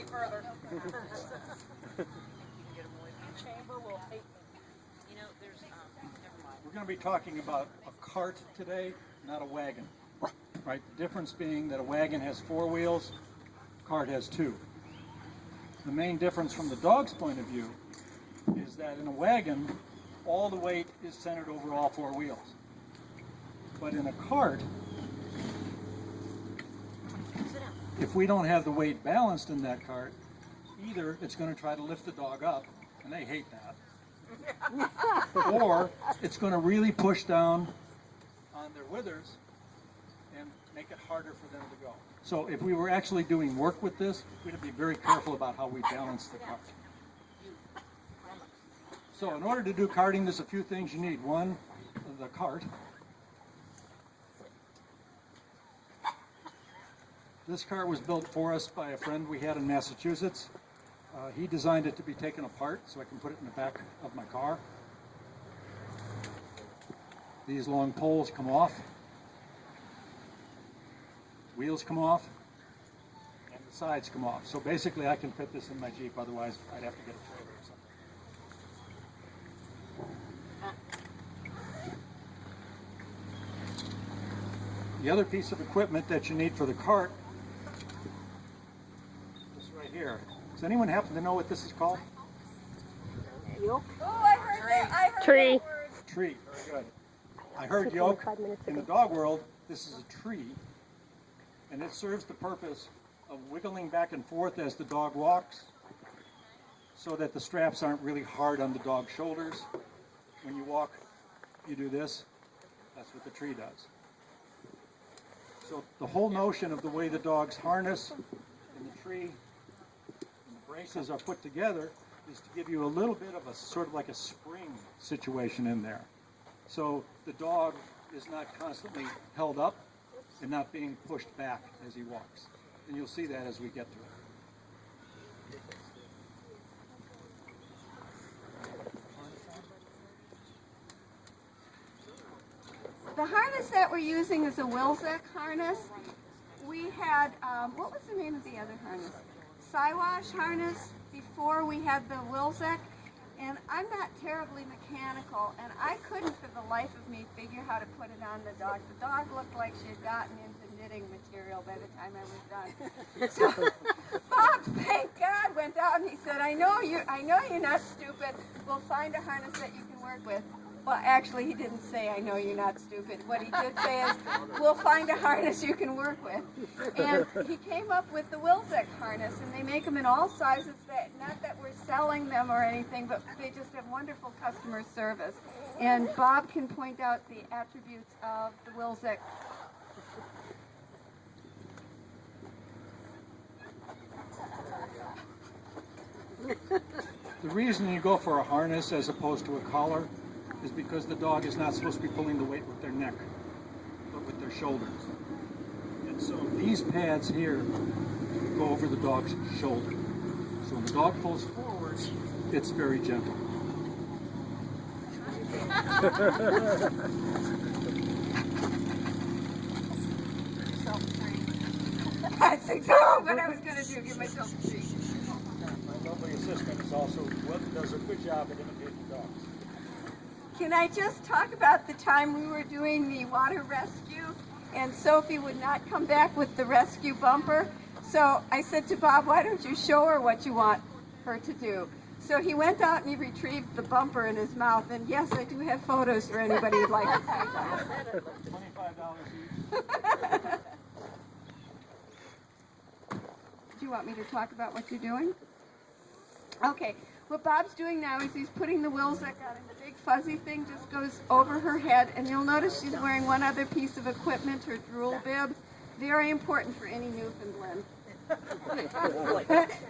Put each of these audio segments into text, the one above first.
any further. Chamber will hate me. You know, there's, never mind. We're going to be talking about a cart today, not a wagon. Right? The difference being that a wagon has 4 wheels, a cart has 2. The main difference from the dog's point of view is that in a wagon, all the weight is centered over all 4 wheels. But in a cart, if we don't have the weight balanced in that cart, either it's going to try to lift the dog up, and they hate that, or it's going to really push down on their withers and make it harder for them to go. So if we were actually doing work with this, we'd have to be very careful about how we balance the cart. So in order to do carting, there's a few things you need. One, the cart. This cart was built for us by a friend we had in Massachusetts. He designed it to be taken apart so I can put it in the back of my car. These long poles come off. Wheels come off. And the sides come off. So basically I can fit this in my Jeep, otherwise I'd have to get a trailer or something. The other piece of equipment that you need for the cart is right here. Does anyone happen to know what this is called? Yoke? Oh, I heard that. I heard Tree. that word. Tree. Very good. I heard Took yoke. 5 minutes In the ago. dog world, this is a tree, and it serves the purpose of wiggling back and forth as the dog walks, so that the straps aren't really hard on the dog's shoulders. When you walk, you do this. That's what the tree does. So the whole notion of the way the dog's harness and the tree and the braces are put together is to give you a little bit of a sort of like a spring situation in there. So the dog is not constantly held up and not being pushed back as he walks. And you'll see that as we get to it. The harness that we're using is a Wilczek harness. We had, what was the name of the other harness? Siwash harness before we had the Wilczek. And I'm not terribly mechanical, and I couldn't for the life of me figure how to put it on the dog. The dog looked like she had gotten into knitting material by the time I was done. So Bob, thank God, went out and he said, I know you're not stupid. We'll find a harness that you can work with. Well, actually, he didn't say, I know you're not stupid. What he did say is, we'll find a harness you can work with. And he came up with the Wilczek harness, and they make them in all sizes. Not that we're selling them or anything, but they just have wonderful customer service. And Bob can point out the attributes of the Wilczek. The reason you go for a harness as opposed to a collar is because the dog is not supposed to be pulling the weight with their neck, but with their shoulders. And so these pads here go over the dog's shoulder. So when the dog pulls forward, it's very gentle. That's exactly what I was going to do, give myself a treat. My lovely assistant does a good job at imitating dogs. Can I just talk about the time we were doing the water rescue and Sophie would not come back with the rescue bumper? So I said to Bob, why don't you show her what you want her to do? So he went out and he retrieved the bumper in his mouth, and yes, I do have photos for anybody who'd like to see that. $25 each. Do you want me to talk about what you're doing? Okay. What Bob's doing now is he's putting the Wilczek on, and the big fuzzy thing just goes over her head, and you'll notice she's wearing one other piece of equipment, her drool bib. Very important for any Newfoundland.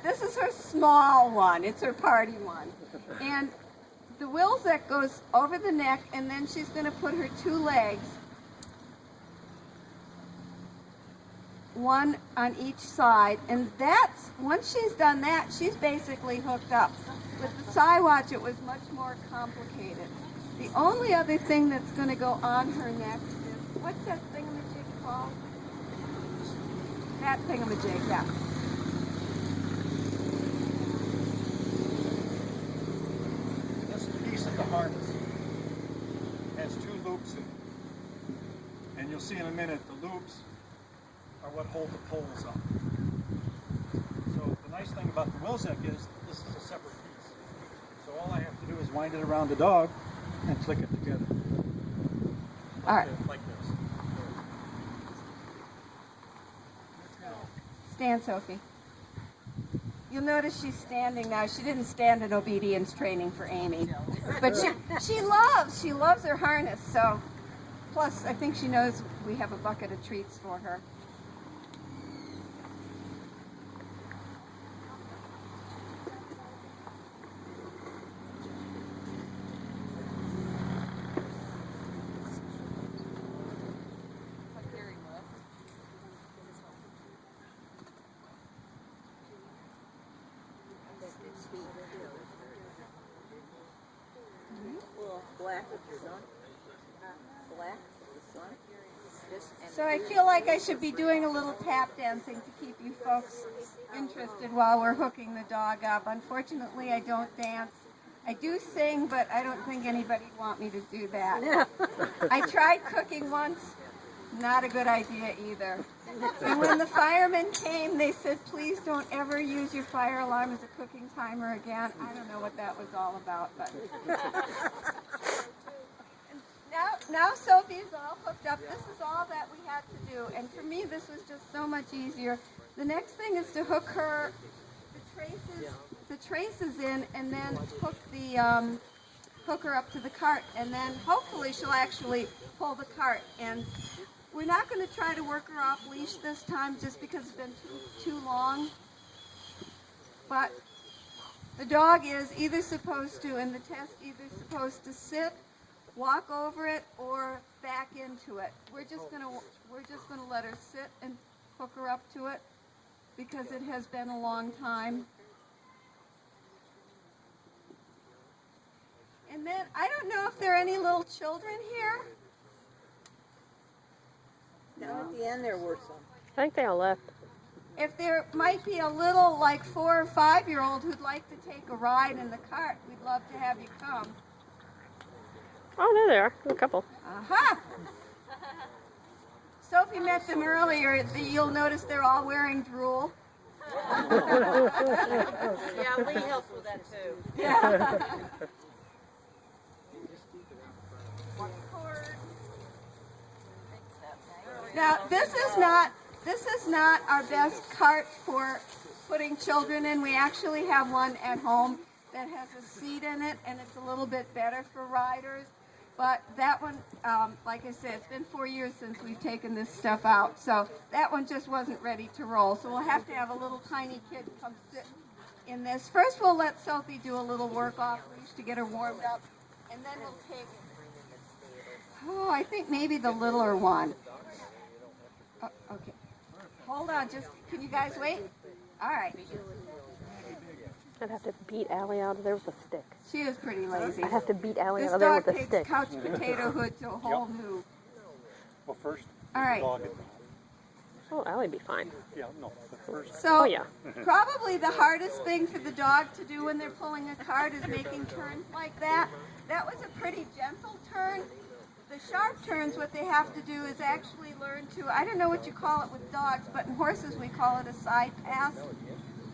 This is her small one. It's her party one. And the Wilczek goes over the neck, and then she's going to put her 2 legs, one on each side, and that's, once she's done that, she's basically hooked up. With the Siwash, it was much more complicated. The only other thing that's going to go on her next is, what's that thingamajig called? That thingamajig, yeah. you'll see in a minute, the loops are what hold the poles up. So the nice thing about the Wilczek is this is a separate piece. So all I have to do is wind it around the dog and click it together. All right. Like this. Stand, Sophie. You'll notice she's standing now. She didn't stand in obedience training for Amy, but she loves her harness. So, plus I think she knows we have a bucket of treats for her. Well, black with the sun. Black with the sun. This and So I feel like I should be doing a little tap dancing to keep you folks interested while we're hooking the dog up. Unfortunately, I don't dance. I do sing, but I don't think anybody'd want me to do that. I tried cooking once. Not a good idea either. And when the firemen came, they said, please don't ever use your fire alarm as a cooking timer again. I don't know what that was all about, but... Now Sophie's all hooked up. This is all that we had to do. And for me, this was just so much easier. The next thing is to hook her, the traces in, and then hook her up to the cart. And then hopefully she'll actually pull the cart. And we're not going to try to work her off leash this time just because it's been too long. But the dog is either supposed to, in the test, either supposed to sit, walk over it, or back into it. We're just gonna let her sit and hook her up to it because it has been a long time. And then I don't know if there are any little children here. down at the end there were some. I think they all left. If there might be a little like 4- or 5-year-old who'd like to take a ride in the cart, we'd love to have you come. Oh, there they are. A couple. Aha! Sophie met them earlier. You'll notice they're all wearing drool. Yeah, Lee helps with that too. Yeah. Now this is not our best cart for putting children in. We actually have one at home that has a seat in it, and it's a little bit better for riders. But that one, like I said, it's been 4 years since we've taken this stuff out, so that one just wasn't ready to roll. So we'll have to have a little tiny kid come sit in this. First, we'll let Sophie do a little work off leash to get her warmed up, and then we'll take. Oh, I think maybe the littler one. Oh, okay. Hold on, just can you guys wait? All right. I'd have to beat Allie out of there with a stick. She is pretty lazy. I'd have to beat Allie This out of there dog with a takes stick. couch potatohood to a whole new. Well, first, All right. dog. Oh, Allie'd be fine. Yeah, no, but first. So Oh, yeah. probably the hardest thing for the dog to do when they're pulling a cart is making turns like that. That was a pretty gentle turn. The sharp turns, what they have to do is actually learn to, I don't know what you call it with dogs, but in horses we call it a side pass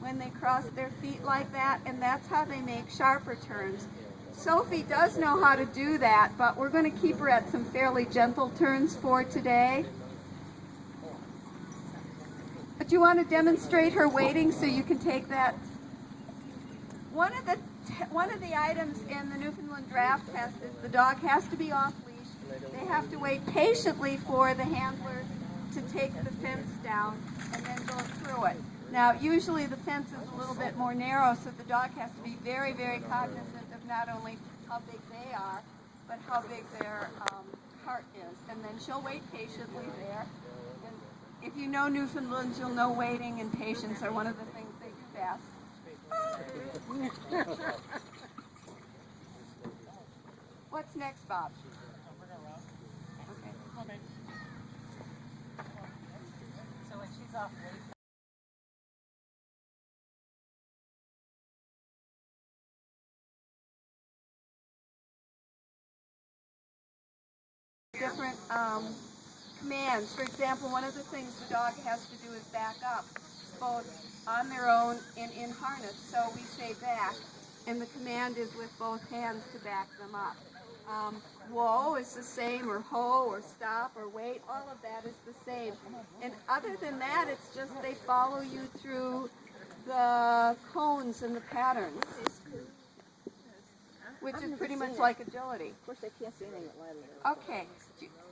when they cross their feet like that, and that's how they make sharper turns. Sophie does know how to do that, but we're going to keep her at some fairly gentle turns for today. But you want to demonstrate her waiting so you can take that. One of the items in the Newfoundland draft test is the dog has to be off leash. They have to wait patiently for the handler to take the fence down and then go through it. Now, usually the fence is a little bit more narrow, so the dog has to be very, very cognizant of not only how big they are, but how big their cart is. And then she'll wait patiently there. And if you know Newfoundlands, you'll know waiting and patience are one of the things they do best. What's next, Bob? Okay. So when she's off leash. Different commands. For example, one of the things the dog has to do is back up, both on their own and in harness. So we say back, and the command is with both hands to back them up. Whoa is the same, or ho, or stop, or wait. All of that is the same. And other than that, it's just they follow you through the cones and the patterns, which is pretty much like agility. Of course, they can't see anything at Ladder. Okay.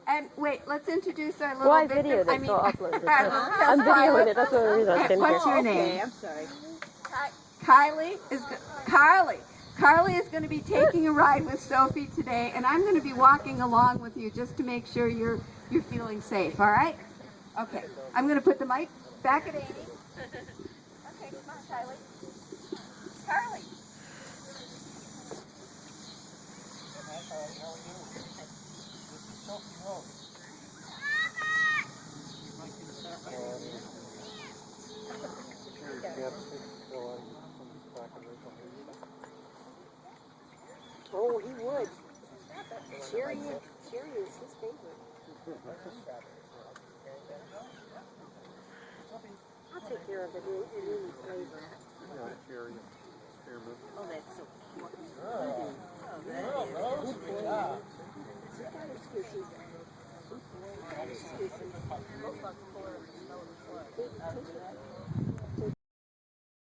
And wait, let's introduce our little Well, I victim. videoed it, so I'll upload it. our little test I'm videoing pilot. it. That's the reason I came What's here. your Okay, name? I'm sorry. Carly. Carly is going to be taking a ride with Sophie today, and I'm going to be walking along with you just to make sure you're feeling safe. All right? Okay. I'm going to put the mic back at Amy. Okay, come on, Kylie. Carly. Oh, he would. Cherry is his favorite. I'll take care of it. It is flavor. Oh, that's so cute. Oh, that is good boy. He's got excuses. He's got excuses.